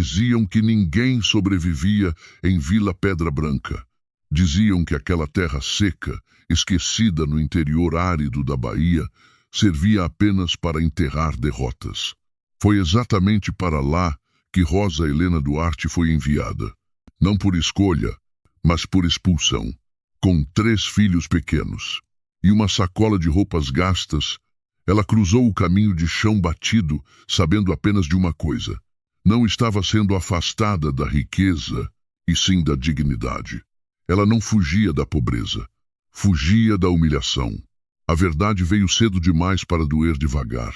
Diziam que ninguém sobrevivia em Vila Pedra Branca. Diziam que aquela terra seca, esquecida no interior árido da Bahia, servia apenas para enterrar derrotas. Foi exatamente para lá que Rosa Helena Duarte foi enviada. Não por escolha, mas por expulsão. Com 3 filhos pequenos e uma sacola de roupas gastas, ela cruzou o caminho de chão batido, sabendo apenas de uma coisa: não estava sendo afastada da riqueza, e sim da dignidade. Ela não fugia da pobreza, fugia da humilhação. A verdade veio cedo demais para doer devagar.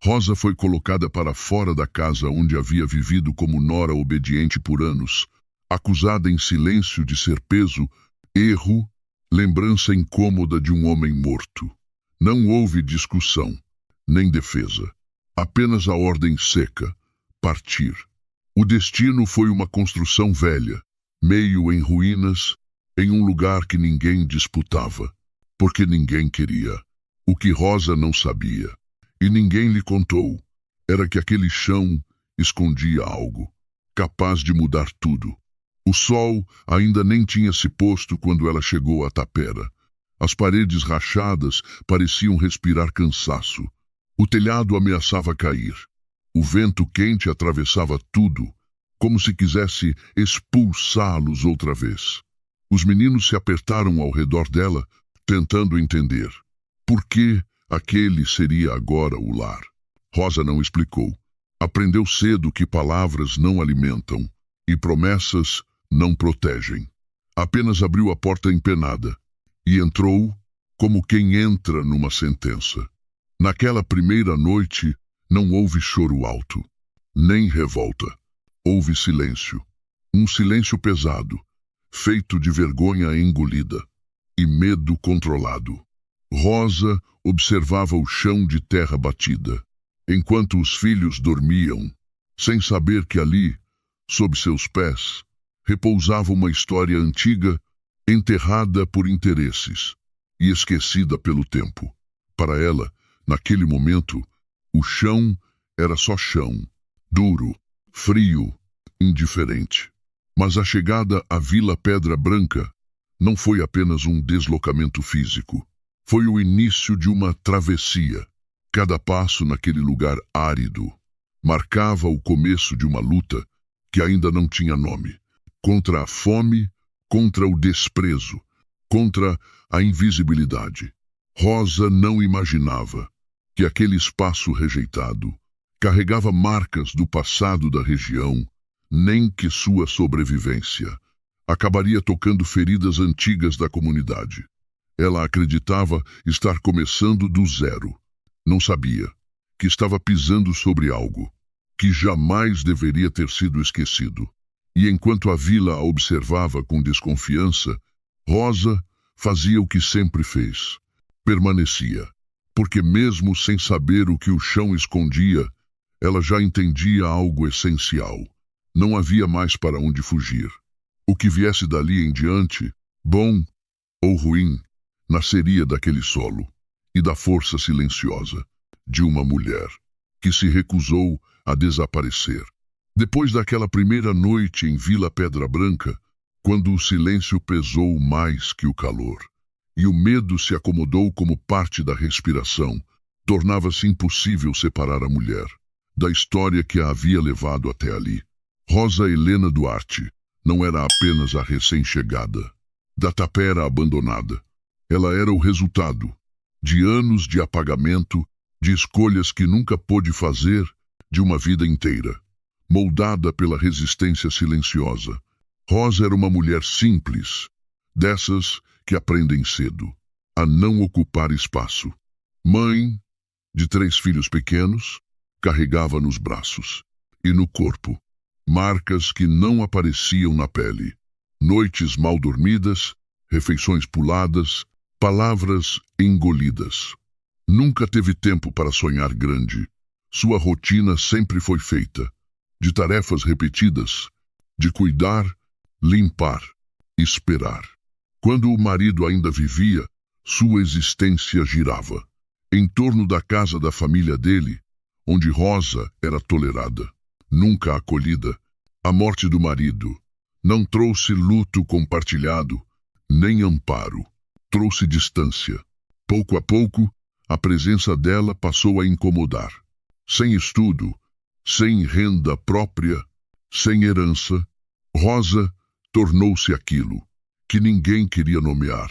Rosa foi colocada para fora da casa onde havia vivido como nora obediente por anos, acusada em silêncio de ser peso, erro, lembrança incômoda de um homem morto. Não houve discussão, nem defesa. Apenas a ordem seca: partir. O destino foi uma construção velha, meio em ruínas, em um lugar que ninguém disputava, porque ninguém queria. O que Rosa não sabia, e ninguém lhe contou, era que aquele chão escondia algo, capaz de mudar tudo. O sol ainda nem tinha se posto quando ela chegou à tapera. As paredes rachadas pareciam respirar cansaço. O telhado ameaçava cair. O vento quente atravessava tudo, como se quisesse expulsá-los outra vez. Os meninos se apertaram ao redor dela, tentando entender. Por que aquele seria agora o lar? Rosa não explicou. Aprendeu cedo que palavras não alimentam e promessas não protegem. Apenas abriu a porta empenada e entrou como quem entra numa sentença. Naquela primeira noite não houve choro alto, nem revolta. Houve silêncio. Um silêncio pesado, feito de vergonha engolida e medo controlado. Rosa observava o chão de terra batida, enquanto os filhos dormiam, sem saber que ali, sob seus pés, repousava uma história antiga, enterrada por interesses e esquecida pelo tempo. Para ela, naquele momento, o chão era só chão, duro, frio, indiferente. Mas a chegada à Vila Pedra Branca não foi apenas um deslocamento físico. Foi o início de uma travessia. Cada passo naquele lugar árido marcava o começo de uma luta que ainda não tinha nome. Contra a fome, contra o desprezo, contra a invisibilidade. Rosa não imaginava que aquele espaço rejeitado carregava marcas do passado da região, nem que sua sobrevivência acabaria tocando feridas antigas da comunidade. Ela acreditava estar começando do zero. Não sabia que estava pisando sobre algo que jamais deveria ter sido esquecido. E enquanto a vila a observava com desconfiança, Rosa fazia o que sempre fez. Permanecia, porque mesmo sem saber o que o chão escondia, ela já entendia algo essencial. Não havia mais para onde fugir. O que viesse dali em diante, bom ou ruim, nasceria daquele solo e da força silenciosa de uma mulher que se recusou a desaparecer. Depois daquela primeira noite em Vila Pedra Branca, quando o silêncio pesou mais que o calor, e o medo se acomodou como parte da respiração, tornava-se impossível separar a mulher da história que a havia levado até ali. Rosa Helena Duarte não era apenas a recém-chegada da tapera abandonada. Ela era o resultado de anos de apagamento, de escolhas que nunca pôde fazer, de uma vida inteira, moldada pela resistência silenciosa. Rosa era uma mulher simples, dessas que aprendem cedo a não ocupar espaço. Mãe de 3 filhos pequenos, carregava nos braços e no corpo marcas que não apareciam na pele. Noites mal dormidas, refeições puladas, palavras engolidas. Nunca teve tempo para sonhar grande. Sua rotina sempre foi feita de tarefas repetidas, de cuidar, limpar, esperar. Quando o marido ainda vivia, sua existência girava em torno da casa da família dele, onde Rosa era tolerada, nunca acolhida, A morte do marido não trouxe luto compartilhado, nem amparo. Trouxe distância. Pouco a pouco, a presença dela passou a incomodar. Sem estudo, sem renda própria, sem herança, Rosa tornou-se aquilo que ninguém queria nomear.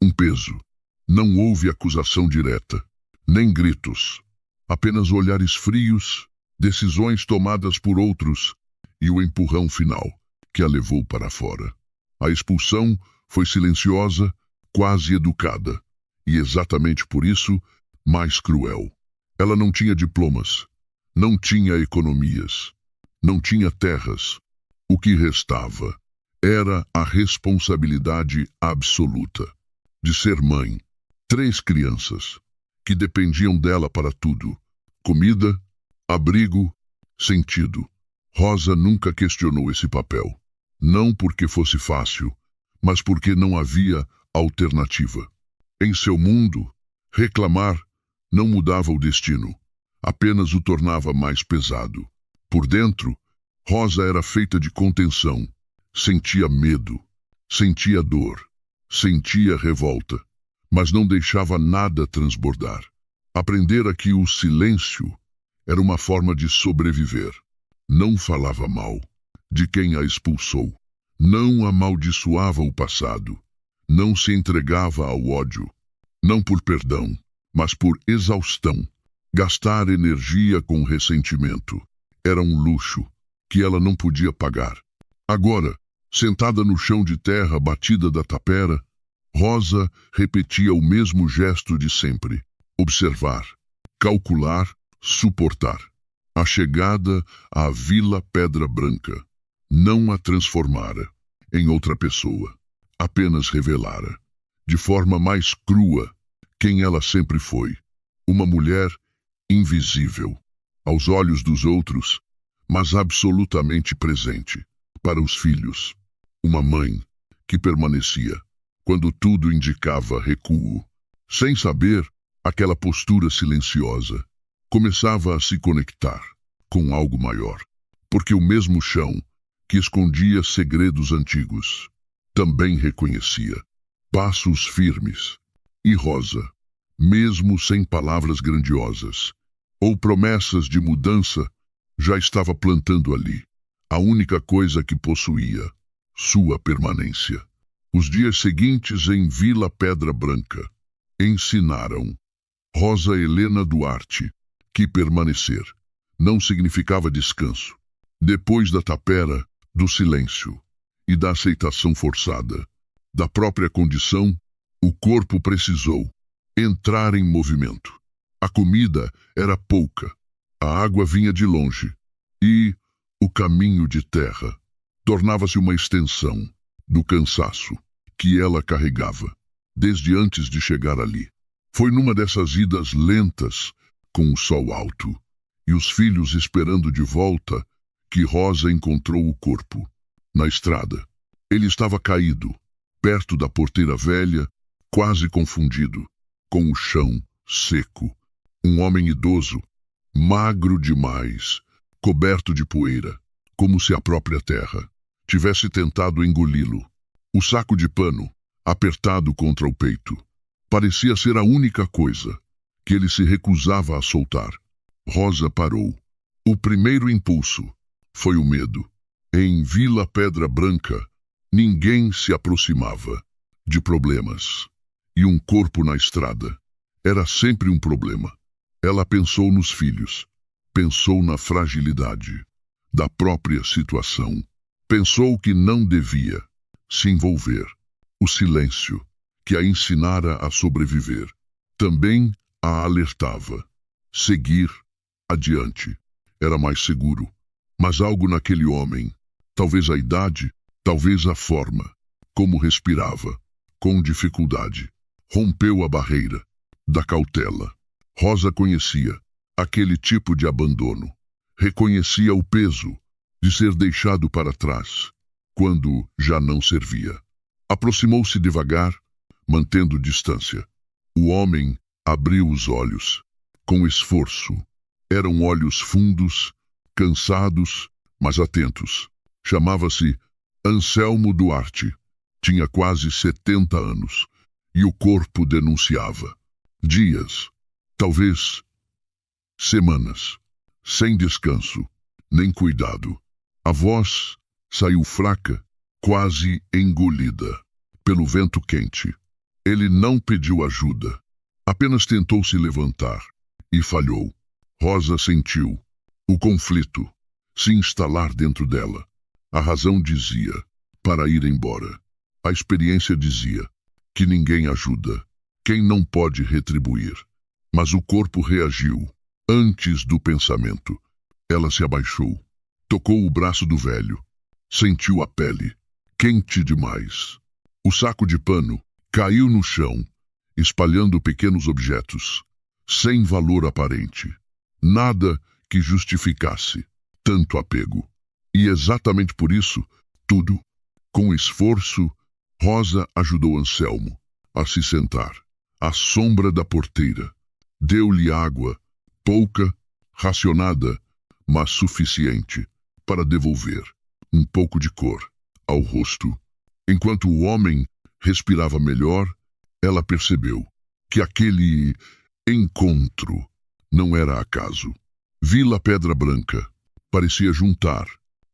Um peso. Não houve acusação direta, nem gritos. Apenas olhares frios, decisões tomadas por outros e o empurrão final que a levou para fora. A expulsão foi silenciosa, quase educada, e exatamente por isso, mais cruel. Ela não tinha diplomas, não tinha economias, não tinha terras. O que restava era a responsabilidade absoluta de ser mãe. 3 crianças que dependiam dela para tudo: comida, abrigo, sentido. Rosa nunca questionou esse papel. Não porque fosse fácil, mas porque não havia alternativa. Em seu mundo, reclamar não mudava o destino, apenas o tornava mais pesado. Por dentro, Rosa era feita de contenção. Sentia medo, sentia dor, sentia revolta, mas não deixava nada transbordar. Aprendera que o silêncio era uma forma de sobreviver. Não falava mal de quem a expulsou. Não amaldiçoava o passado. Não se entregava ao ódio. Não por perdão, mas por exaustão. Gastar energia com ressentimento era um luxo que ela não podia pagar. Agora, sentada no chão de terra batida da tapera, Rosa repetia o mesmo gesto de sempre: observar, calcular, suportar. A chegada à Vila Pedra Branca não a transformara em outra pessoa, apenas revelara, de forma mais crua, quem ela sempre foi: uma mulher invisível aos olhos dos outros, mas absolutamente presente para os filhos. Uma mãe que permanecia quando tudo indicava recuo. Sem saber, aquela postura silenciosa começava a se conectar com algo maior, porque o mesmo chão que escondia segredos antigos também reconhecia passos firmes. E Rosa, mesmo sem palavras grandiosas ou promessas de mudança, já estava plantando ali a única coisa que possuía: sua permanência. Os dias seguintes em Vila Pedra Branca ensinaram Rosa Helena Duarte que permanecer não significava descanso. Depois da tapera, do silêncio e da aceitação forçada da própria condição, o corpo precisou entrar em movimento. A comida era pouca, a água vinha de longe e o caminho de terra tornava-se uma extensão do cansaço que ela carregava desde antes de chegar ali. Foi numa dessas idas lentas, com o sol alto e os filhos esperando de volta, que Rosa encontrou o corpo na estrada. Ele estava caído, perto da porteira velha, quase confundido com o chão seco. Um homem idoso, magro demais, coberto de poeira, como se a própria terra tivesse tentado engoli-lo. O saco de pano, apertado contra o peito, parecia ser a única coisa que ele se recusava a soltar. Rosa parou. O primeiro impulso foi o medo. Em Vila Pedra Branca, ninguém se aproximava de problemas. E um corpo na estrada era sempre um problema. Ela pensou nos filhos, pensou na fragilidade da própria situação, pensou que não devia se envolver. O silêncio, que a ensinara a sobreviver, também a alertava. Seguir adiante era mais seguro, mas algo naquele homem, talvez a idade, talvez a forma, como respirava, com dificuldade, rompeu a barreira da cautela. Rosa conhecia aquele tipo de abandono, reconhecia o peso de ser deixado para trás, quando já não servia. Aproximou-se devagar, mantendo distância. O homem abriu os olhos, com esforço. Eram olhos fundos, cansados, mas atentos. Chamava-se Anselmo Duarte. Tinha quase 70 anos e o corpo denunciava. Dias, talvez semanas, sem descanso, nem cuidado. A voz saiu fraca, quase engolida pelo vento quente. Ele não pediu ajuda, apenas tentou se levantar e falhou. Rosa sentiu o conflito se instalar dentro dela. A razão dizia para ir embora. A experiência dizia que ninguém ajuda quem não pode retribuir. Mas o corpo reagiu antes do pensamento. Ela se abaixou, tocou o braço do velho, sentiu a pele, quente demais. O saco de pano caiu no chão, espalhando pequenos objetos, sem valor aparente. Nada que justificasse tanto apego. E exatamente por isso, tudo, com esforço, Rosa ajudou Anselmo a se sentar à sombra da porteira. Deu-lhe água, pouca, racionada, mas suficiente para devolver um pouco de cor ao rosto. Enquanto o homem respirava melhor, ela percebeu que aquele encontro não era acaso. Vila Pedra Branca parecia juntar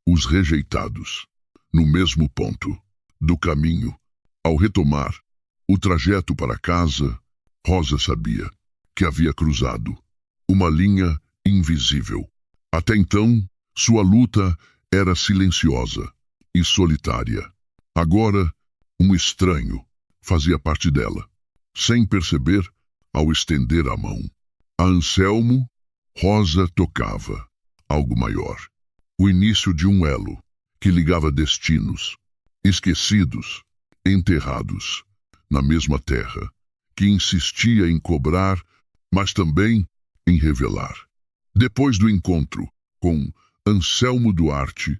os rejeitados no mesmo ponto do caminho. Ao retomar o trajeto para casa, Rosa sabia que havia cruzado uma linha invisível. Até então, sua luta era silenciosa e solitária. Agora, um estranho fazia parte dela. Sem perceber, ao estender a mão a Anselmo, Rosa tocava algo maior. O início de um elo que ligava destinos esquecidos, enterrados na mesma terra, que insistia em cobrar, mas também em revelar. Depois do encontro com Anselmo Duarte,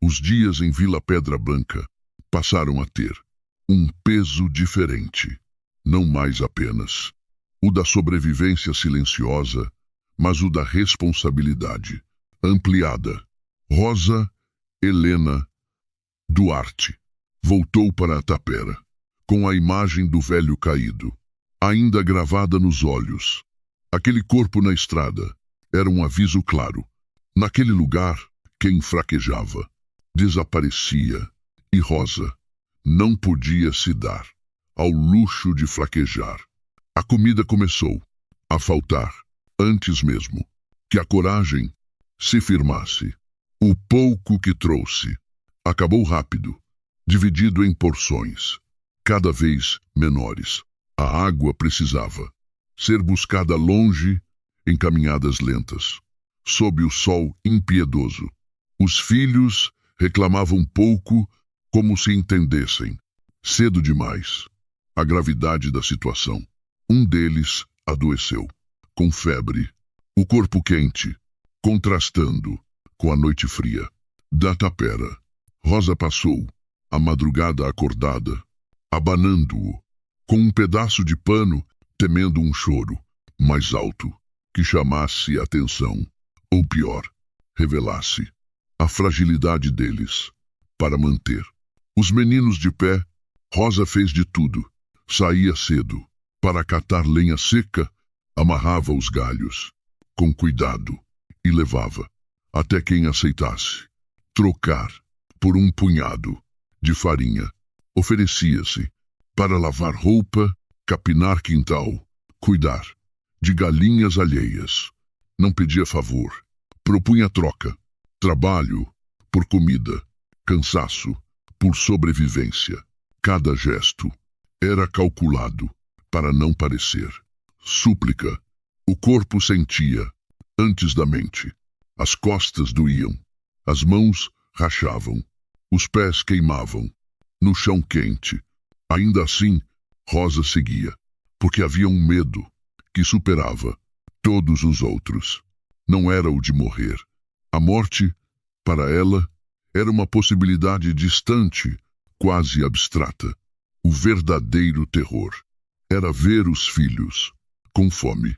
os dias em Vila Pedra Branca passaram a ter um peso diferente. Não mais apenas o da sobrevivência silenciosa, mas o da responsabilidade ampliada. Rosa Helena Duarte voltou para a tapera, com a imagem do velho caído, ainda gravada nos olhos. Aquele corpo na estrada era um aviso claro. Naquele lugar, quem fraquejava desaparecia, e Rosa não podia se dar ao luxo de fraquejar. A comida começou a faltar, antes mesmo que a coragem se firmasse. O pouco que trouxe acabou rápido, dividido em porções, cada vez menores. A água precisava ser buscada longe, em caminhadas lentas, sob o sol impiedoso. Os filhos reclamavam pouco, como se entendessem, cedo demais, a gravidade da situação. Um deles adoeceu, com febre, o corpo quente, contrastando com a noite fria da tapera. Rosa passou a madrugada acordada, abanando-o com um pedaço de pano, temendo um choro mais alto que chamasse a atenção, ou pior, revelasse a fragilidade deles para manter os meninos de pé. Rosa fez de tudo. Saía cedo para catar lenha seca, amarrava os galhos com cuidado e levava até quem aceitasse trocar por um punhado de farinha. Oferecia-se para lavar roupa, capinar quintal, cuidar de galinhas alheias. Não pedia favor, propunha troca, trabalho por comida, cansaço por sobrevivência. Cada gesto era calculado para não parecer súplica. O corpo sentia antes da mente. As costas doíam, as mãos rachavam, os pés queimavam no chão quente. Ainda assim, Rosa seguia, porque havia um medo que superava todos os outros. Não era o de morrer. A morte, para ela, era uma possibilidade distante, quase abstrata. O verdadeiro terror era ver os filhos com fome.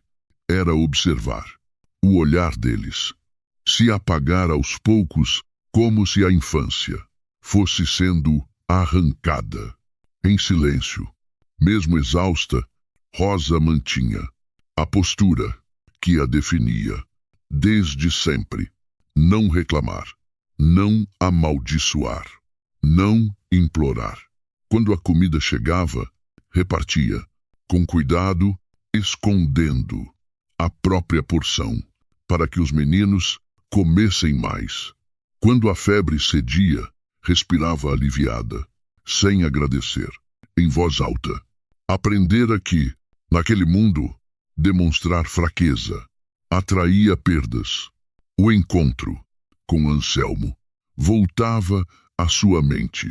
Era observar o olhar deles se apagar aos poucos como se a infância fosse sendo arrancada. Em silêncio, mesmo exausta, Rosa mantinha a postura que a definia desde sempre: não reclamar, não amaldiçoar, não implorar. Quando a comida chegava, repartia, com cuidado, escondendo a própria porção, para que os meninos comessem mais. Quando a febre cedia, respirava aliviada, sem agradecer, em voz alta. Aprendera que, naquele mundo, demonstrar fraqueza atraía perdas. O encontro com Anselmo voltava à sua mente.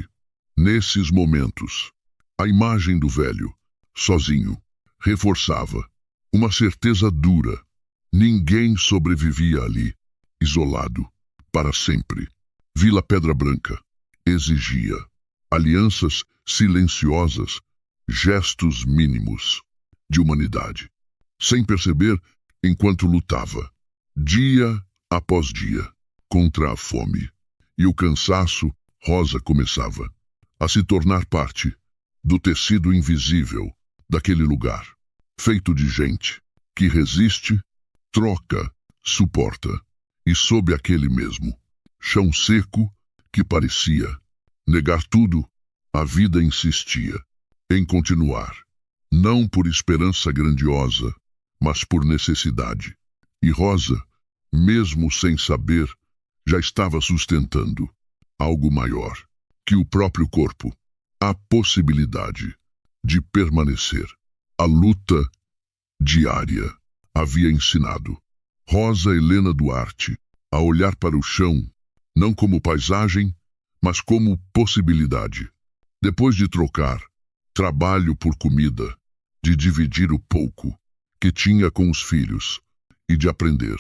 Nesses momentos, a imagem do velho, sozinho, reforçava uma certeza dura. Ninguém sobrevivia ali, isolado, para sempre. Vila Pedra Branca exigia alianças silenciosas, gestos mínimos de humanidade. Sem perceber, enquanto lutava, dia após dia, contra a fome e o cansaço, Rosa começava a se tornar parte do tecido invisível daquele lugar, feito de gente que resiste, troca, suporta, e sob aquele mesmo chão seco que parecia negar tudo, a vida insistia em continuar, não por esperança grandiosa, mas por necessidade. E Rosa, mesmo sem saber, já estava sustentando algo maior que o próprio corpo, a possibilidade de permanecer. A luta diária havia ensinado Rosa Helena Duarte a olhar para o chão, não como paisagem, mas como possibilidade. Depois de trocar trabalho por comida, de dividir o pouco que tinha com os filhos e de aprender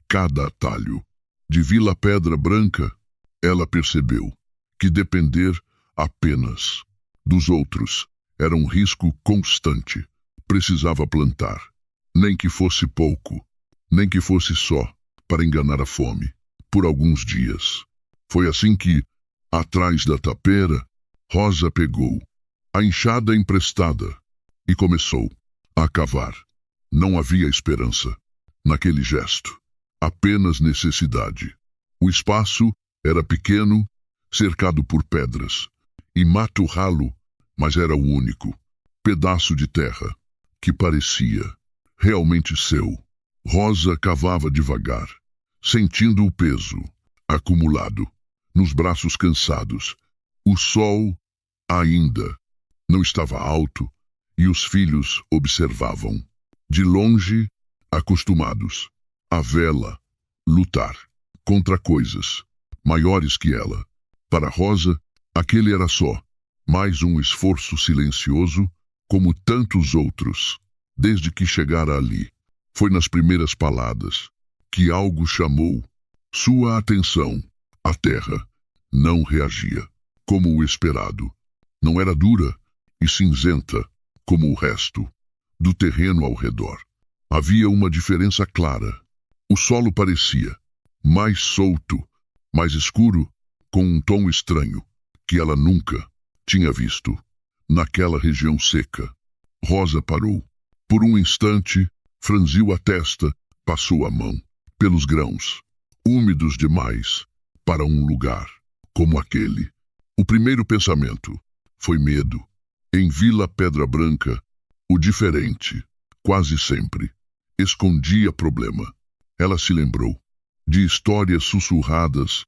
cada atalho de Vila Pedra Branca, ela percebeu que depender apenas dos outros era um risco constante. Precisava plantar, nem que fosse pouco, nem que fosse só para enganar a fome, por alguns dias. Foi assim que, atrás da tapeira, Rosa pegou a enxada emprestada e começou a cavar. Não havia esperança naquele gesto, apenas necessidade. O espaço era pequeno, cercado por pedras e mato ralo, mas era o único pedaço de terra que parecia realmente seu. Rosa cavava devagar, sentindo o peso acumulado nos braços cansados. O sol ainda não estava alto e os filhos observavam, de longe, acostumados a vê-la lutar contra coisas maiores que ela. Para Rosa, aquele era só mais um esforço silencioso, como tantos outros. Desde que chegara ali, foi nas primeiras paladas que algo chamou sua atenção. A terra não reagia como o esperado. Não era dura e cinzenta como o resto do terreno ao redor. Havia uma diferença clara. O solo parecia mais solto, mais escuro, com um tom estranho que ela nunca tinha visto naquela região seca. Rosa parou. Por um instante, franziu a testa, passou a mão pelos grãos, úmidos demais para um lugar como aquele. O primeiro pensamento foi medo. Em Vila Pedra Branca, o diferente, quase sempre, escondia problema. Ela se lembrou de histórias sussurradas,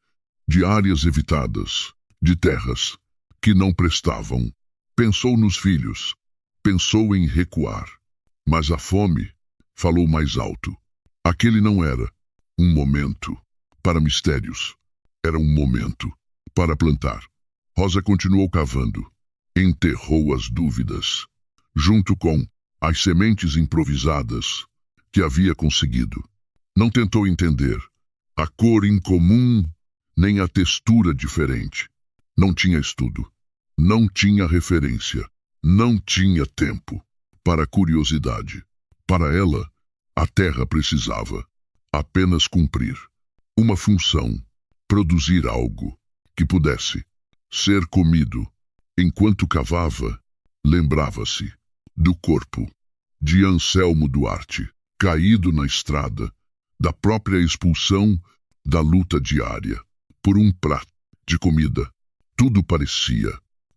de áreas evitadas, de terras que não prestavam. Pensou nos filhos, pensou em recuar. Mas a fome falou mais alto. Aquele não era um momento para mistérios. Era um momento para plantar. Rosa continuou cavando. Enterrou as dúvidas, junto com as sementes improvisadas que havia conseguido. Não tentou entender a cor incomum, nem a textura diferente. Não tinha estudo, não tinha referência, não tinha tempo para a curiosidade. Para ela, a terra precisava apenas cumprir uma função. produzir algo que pudesse ser comido. Enquanto cavava, lembrava-se do corpo de Anselmo Duarte, caído na estrada, da própria expulsão, da luta diária por um prato de comida. Tudo parecia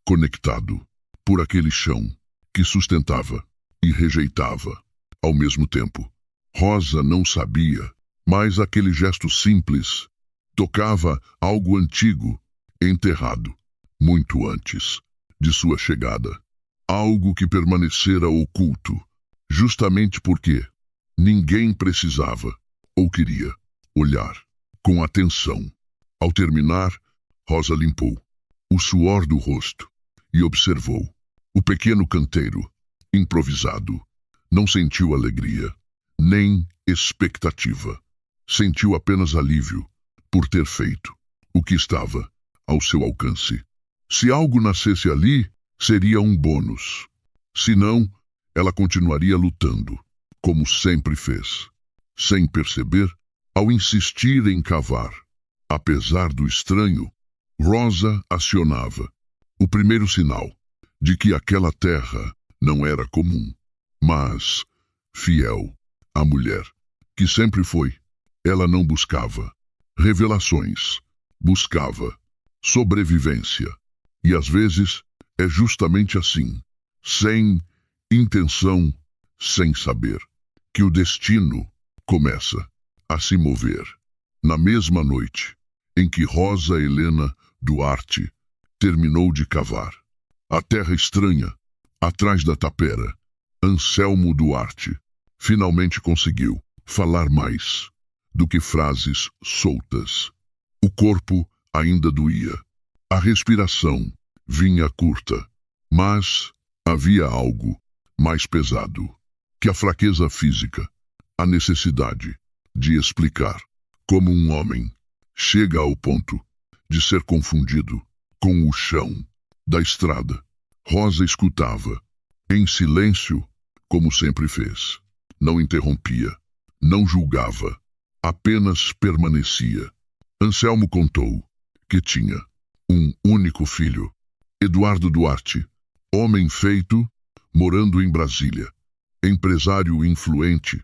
conectado por aquele chão que sustentava e rejeitava ao mesmo tempo. Rosa não sabia, mas aquele gesto simples tocava algo antigo, enterrado, muito antes de sua chegada. Algo que permanecera oculto, justamente porque ninguém precisava ou queria olhar com atenção. Ao terminar, Rosa limpou o suor do rosto e observou o pequeno canteiro improvisado. Não sentiu alegria, nem expectativa. Sentiu apenas alívio por ter feito o que estava ao seu alcance. Se algo nascesse ali, seria um bônus. Se não, ela continuaria lutando, como sempre fez, sem perceber, ao insistir em cavar. Apesar do estranho, Rosa acionava o primeiro sinal de que aquela terra não era comum, mas fiel à mulher que sempre foi. Ela não buscava revelações, buscava sobrevivência. E às vezes é justamente assim, sem intenção, sem saber, que o destino começa a se mover. Na mesma noite em que Rosa Helena Duarte terminou de cavar a terra estranha atrás da tapera, Anselmo Duarte finalmente conseguiu falar mais do que frases soltas. O corpo ainda doía. A respiração vinha curta, mas havia algo mais pesado que a fraqueza física, a necessidade de explicar como um homem chega ao ponto de ser confundido com o chão da estrada. Rosa escutava, em silêncio, como sempre fez. Não interrompia, não julgava, apenas permanecia. Anselmo contou que tinha um único filho, Eduardo Duarte, homem feito, morando em Brasília, empresário influente,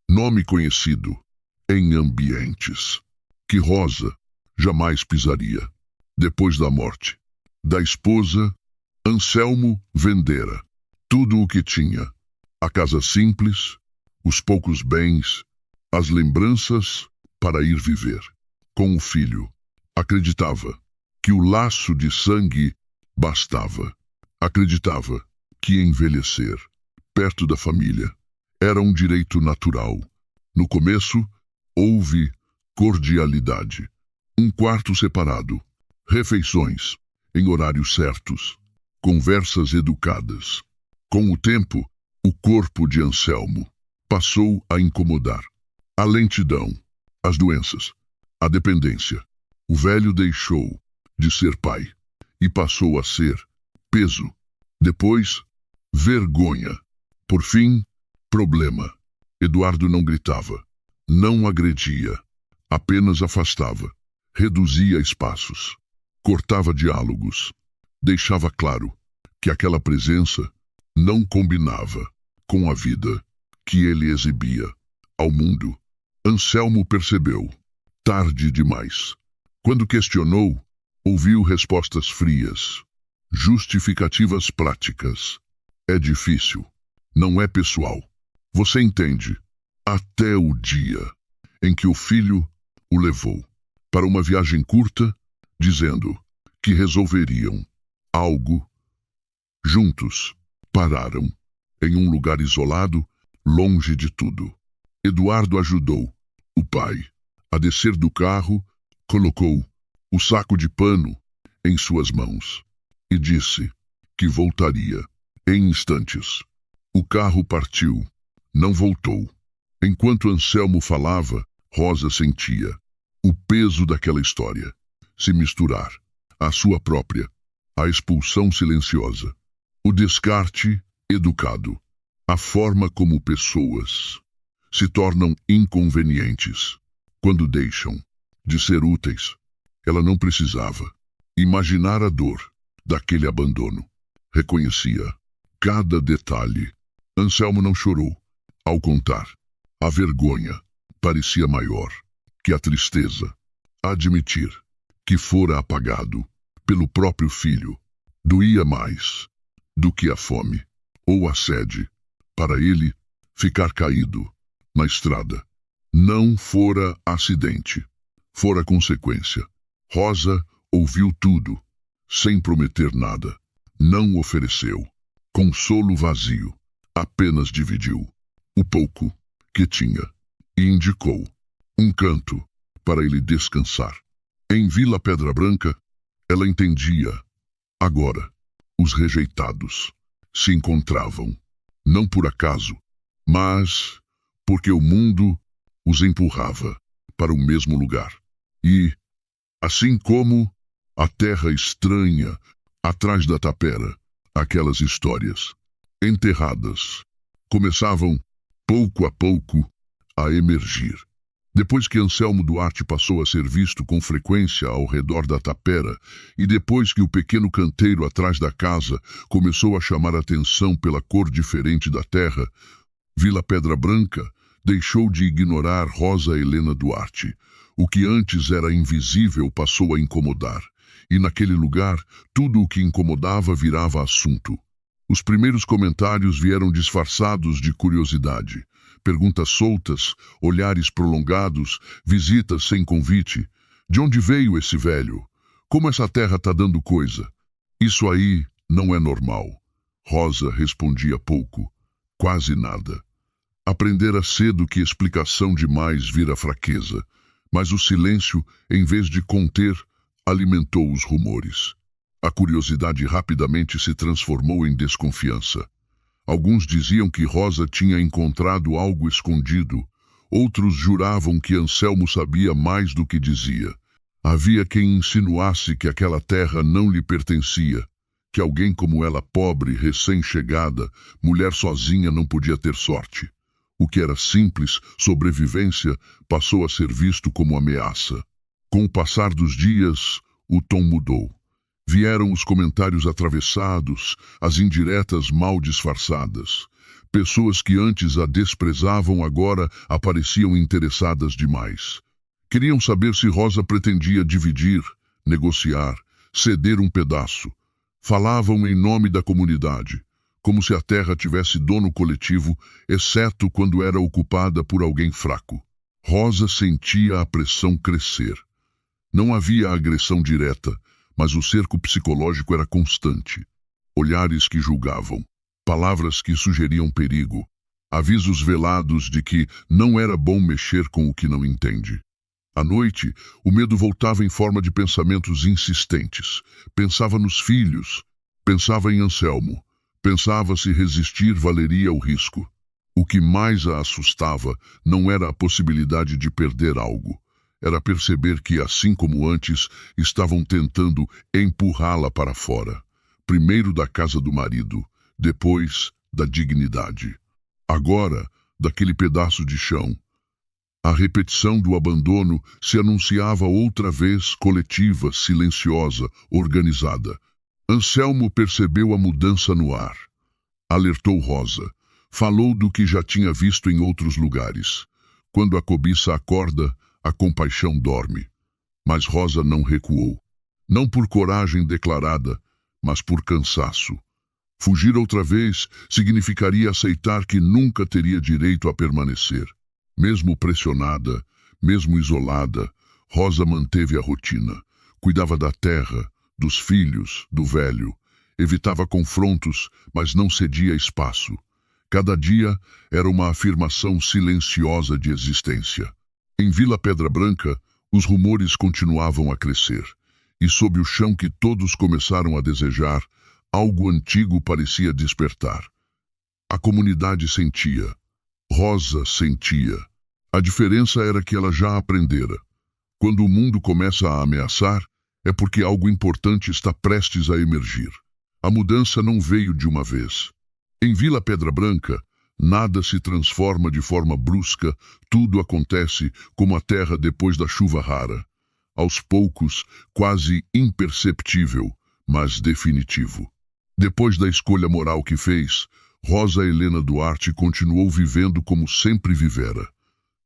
nome conhecido em ambientes que Rosa jamais pisaria. Depois da morte da esposa, Anselmo vendera tudo o que tinha: a casa simples, os poucos bens, as lembranças, para ir viver com o filho. Acreditava que o laço de sangue bastava. Acreditava que envelhecer perto da família era um direito natural. No começo, houve cordialidade. Um quarto separado, refeições em horários certos, conversas educadas. Com o tempo, o corpo de Anselmo passou a incomodar. A lentidão, as doenças, a dependência. O velho deixou de ser pai e passou a ser peso. Depois, vergonha. Por fim, problema. Eduardo não gritava, não agredia, apenas afastava, reduzia espaços, cortava diálogos, deixava claro que aquela presença não combinava com a vida que ele exibia ao mundo. Anselmo percebeu, tarde demais. Quando questionou, ouviu respostas frias, justificativas práticas. É difícil, não é pessoal. Você entende? Até o dia em que o filho o levou para uma viagem curta, dizendo que resolveriam algo juntos. Pararam em um lugar isolado, longe de tudo. Eduardo ajudou o pai a descer do carro, colocou o saco de pano em suas mãos e disse que voltaria em instantes. O carro partiu, não voltou. Enquanto Anselmo falava, Rosa sentia o peso daquela história se misturar à sua própria, a expulsão silenciosa, o descarte educado, a forma como pessoas se tornam inconvenientes quando deixam de ser úteis. Ela não precisava imaginar a dor daquele abandono. Reconhecia cada detalhe. Anselmo não chorou. Ao contar, a vergonha parecia maior que a tristeza. Admitir que fora apagado pelo próprio filho doía mais do que a fome ou a sede. Para ele, ficar caído na estrada não fora acidente, fora consequência. Rosa ouviu tudo, sem prometer nada. Não ofereceu consolo vazio, apenas dividiu o pouco que tinha e indicou um canto para ele descansar. Em Vila Pedra Branca, ela entendia. Agora, os rejeitados se encontravam, não por acaso, mas porque o mundo os empurrava para o mesmo lugar. E, assim como a terra estranha atrás da tapera, aquelas histórias enterradas começavam, pouco a pouco, a emergir. Depois que Anselmo Duarte passou a ser visto com frequência ao redor da tapera e depois que o pequeno canteiro atrás da casa começou a chamar a atenção pela cor diferente da terra, Vila Pedra Branca deixou de ignorar Rosa Helena Duarte. O que antes era invisível passou a incomodar, e naquele lugar tudo o que incomodava virava assunto. Os primeiros comentários vieram disfarçados de curiosidade. Perguntas soltas, olhares prolongados, visitas sem convite. De onde veio esse velho? Como essa terra tá dando coisa? Isso aí não é normal. Rosa respondia pouco, quase nada. Aprendera cedo que explicação demais vira fraqueza, mas o silêncio, em vez de conter, alimentou os rumores. A curiosidade rapidamente se transformou em desconfiança. Alguns diziam que Rosa tinha encontrado algo escondido. Outros juravam que Anselmo sabia mais do que dizia. Havia quem insinuasse que aquela terra não lhe pertencia, que alguém como ela, pobre, recém-chegada, mulher sozinha, não podia ter sorte. O que era simples sobrevivência passou a ser visto como ameaça. Com o passar dos dias, o tom mudou. Vieram os comentários atravessados, as indiretas mal disfarçadas. Pessoas que antes a desprezavam agora apareciam interessadas demais. Queriam saber se Rosa pretendia dividir, negociar, ceder um pedaço. Falavam em nome da comunidade, como se a terra tivesse dono coletivo, exceto quando era ocupada por alguém fraco. Rosa sentia a pressão crescer. Não havia agressão direta, mas o cerco psicológico era constante. Olhares que julgavam, palavras que sugeriam perigo, avisos velados de que não era bom mexer com o que não entende. À noite, o medo voltava em forma de pensamentos insistentes. Pensava nos filhos, pensava em Anselmo, pensava se resistir valeria o risco. O que mais a assustava não era a possibilidade de perder algo. Era perceber que, assim como antes, estavam tentando empurrá-la para fora. Primeiro da casa do marido, depois da dignidade. Agora, daquele pedaço de chão. A repetição do abandono se anunciava outra vez coletiva, silenciosa, organizada. Anselmo percebeu a mudança no ar. Alertou Rosa. Falou do que já tinha visto em outros lugares. Quando a cobiça acorda, a compaixão dorme. Mas Rosa não recuou. Não por coragem declarada, mas por cansaço. Fugir outra vez significaria aceitar que nunca teria direito a permanecer. Mesmo pressionada, mesmo isolada, Rosa manteve a rotina. Cuidava da terra, dos filhos, do velho. Evitava confrontos, mas não cedia espaço. Cada dia era uma afirmação silenciosa de existência. Em Vila Pedra Branca, os rumores continuavam a crescer. E sob o chão que todos começaram a desejar, algo antigo parecia despertar. A comunidade sentia. Rosa sentia. A diferença era que ela já aprendera. Quando o mundo começa a ameaçar, é porque algo importante está prestes a emergir. A mudança não veio de uma vez. Em Vila Pedra Branca, nada se transforma de forma brusca, tudo acontece como a terra depois da chuva rara. Aos poucos, quase imperceptível, mas definitivo. Depois da escolha moral que fez, Rosa Helena Duarte continuou vivendo como sempre vivera,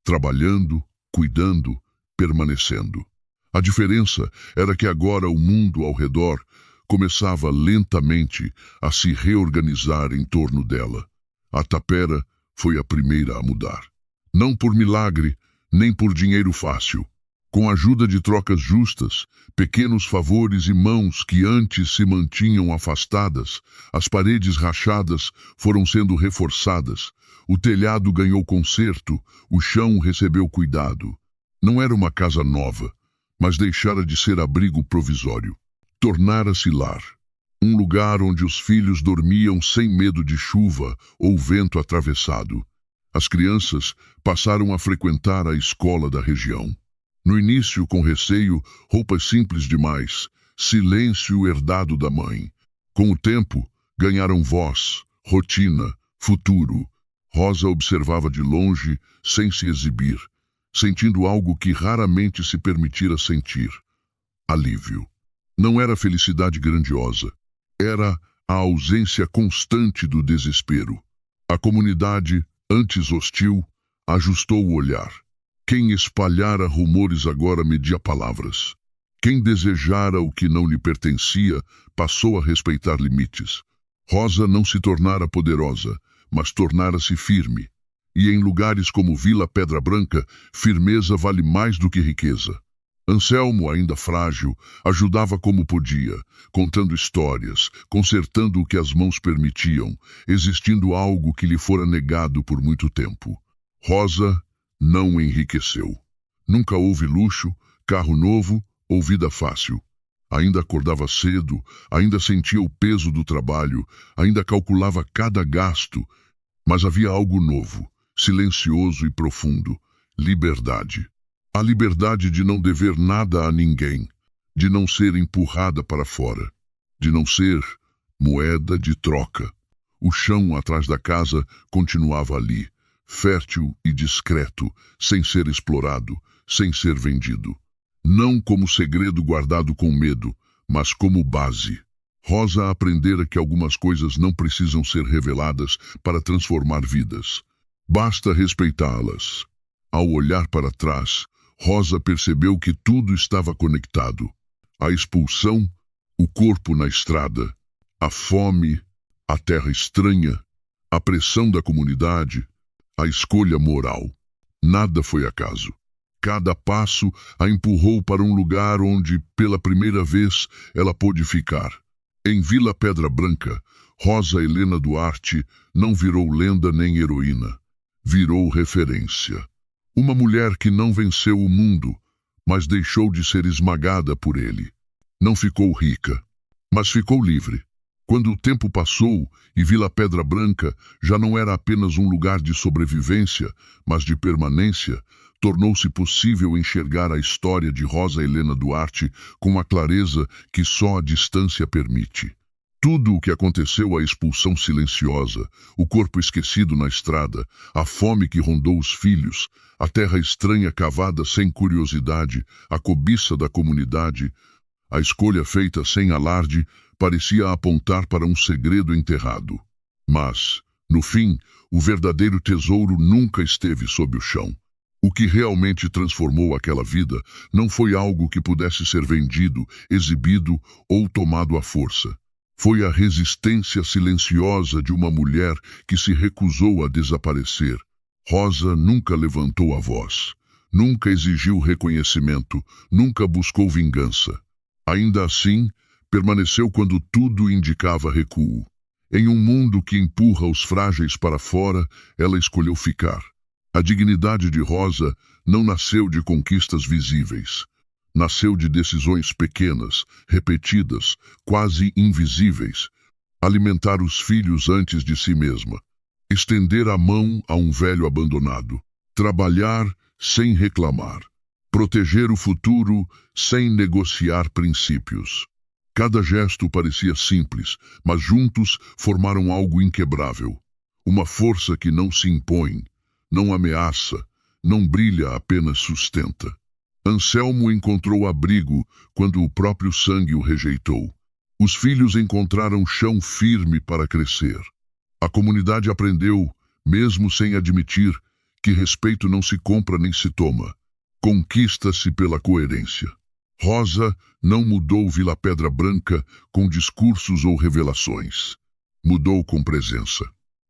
trabalhando, cuidando, permanecendo. A diferença era que agora o mundo ao redor começava lentamente a se reorganizar em torno dela. A tapera foi a primeira a mudar. Não por milagre, nem por dinheiro fácil. Com a ajuda de trocas justas, pequenos favores e mãos que antes se mantinham afastadas, as paredes rachadas foram sendo reforçadas, o telhado ganhou conserto, o chão recebeu cuidado. Não era uma casa nova, mas deixara de ser abrigo provisório. Tornara-se lar. Um lugar onde os filhos dormiam sem medo de chuva ou vento atravessado. As crianças passaram a frequentar a escola da região. No início, com receio, roupas simples demais, silêncio herdado da mãe. Com o tempo, ganharam voz, rotina, futuro. Rosa observava de longe, sem se exibir, sentindo algo que raramente se permitira sentir. Alívio. Não era felicidade grandiosa. Era a ausência constante do desespero. A comunidade, antes hostil, ajustou o olhar. Quem espalhara rumores agora media palavras. Quem desejara o que não lhe pertencia passou a respeitar limites. Rosa não se tornara poderosa, mas tornara-se firme. E em lugares como Vila Pedra Branca, firmeza vale mais do que riqueza. Anselmo, ainda frágil, ajudava como podia, contando histórias, consertando o que as mãos permitiam, existindo algo que lhe fora negado por muito tempo. Rosa não enriqueceu. Nunca houve luxo, carro novo ou vida fácil. Ainda acordava cedo, ainda sentia o peso do trabalho, ainda calculava cada gasto, mas havia algo novo, silencioso e profundo: liberdade. A liberdade de não dever nada a ninguém, de não ser empurrada para fora, de não ser moeda de troca. O chão atrás da casa continuava ali, fértil e discreto, sem ser explorado, sem ser vendido. Não como segredo guardado com medo, mas como base. Rosa aprendera que algumas coisas não precisam ser reveladas para transformar vidas. Basta respeitá-las. Ao olhar para trás, Rosa percebeu que tudo estava conectado. A expulsão, o corpo na estrada, a fome, a terra estranha, a pressão da comunidade, a escolha moral. Nada foi acaso. Cada passo a empurrou para um lugar onde, pela primeira vez, ela pôde ficar. Em Vila Pedra Branca, Rosa Helena Duarte não virou lenda nem heroína. Virou referência. Uma mulher que não venceu o mundo, mas deixou de ser esmagada por ele. Não ficou rica, mas ficou livre. Quando o tempo passou e Vila Pedra Branca já não era apenas um lugar de sobrevivência, mas de permanência, tornou-se possível enxergar a história de Rosa Helena Duarte com a clareza que só a distância permite. Tudo o que aconteceu, a expulsão silenciosa, o corpo esquecido na estrada, a fome que rondou os filhos, a terra estranha cavada sem curiosidade, a cobiça da comunidade, a escolha feita sem alarde, parecia apontar para um segredo enterrado. Mas, no fim, o verdadeiro tesouro nunca esteve sob o chão. O que realmente transformou aquela vida não foi algo que pudesse ser vendido, exibido ou tomado à força. Foi a resistência silenciosa de uma mulher que se recusou a desaparecer. Rosa nunca levantou a voz, nunca exigiu reconhecimento, nunca buscou vingança. Ainda assim, permaneceu quando tudo indicava recuo. Em um mundo que empurra os frágeis para fora, ela escolheu ficar. A dignidade de Rosa não nasceu de conquistas visíveis. Nasceu de decisões pequenas, repetidas, quase invisíveis. Alimentar os filhos antes de si mesma. Estender a mão a um velho abandonado. Trabalhar sem reclamar. Proteger o futuro sem negociar princípios. Cada gesto parecia simples, mas juntos formaram algo inquebrável. Uma força que não se impõe, não ameaça, não brilha, apenas sustenta. Anselmo encontrou abrigo quando o próprio sangue o rejeitou. Os filhos encontraram chão firme para crescer. A comunidade aprendeu, mesmo sem admitir, que respeito não se compra nem se toma. Conquista-se pela coerência. Rosa não mudou Vila Pedra Branca com discursos ou revelações. Mudou com presença.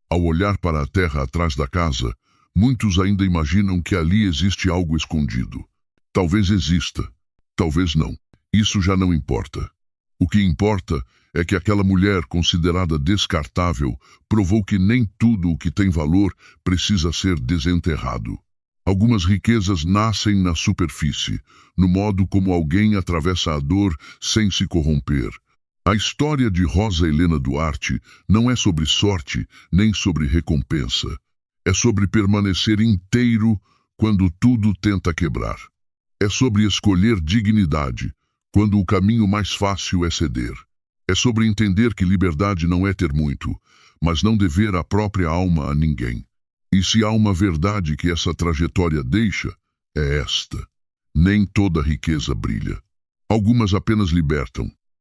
Ao olhar para a terra atrás da casa, muitos ainda imaginam que ali existe algo escondido. Talvez exista, talvez não. Isso já não importa. O que importa é que aquela mulher considerada descartável provou que nem tudo o que tem valor precisa ser desenterrado. Algumas riquezas nascem na superfície, no modo como alguém atravessa a dor sem se corromper. A história de Rosa Helena Duarte não é sobre sorte nem sobre recompensa. É sobre permanecer inteiro quando tudo tenta quebrar. É sobre escolher dignidade quando o caminho mais fácil é ceder. É sobre entender que liberdade não é ter muito, mas não dever a própria alma a ninguém. E se há uma verdade que essa trajetória deixa, é esta: nem toda riqueza brilha. Algumas apenas libertam,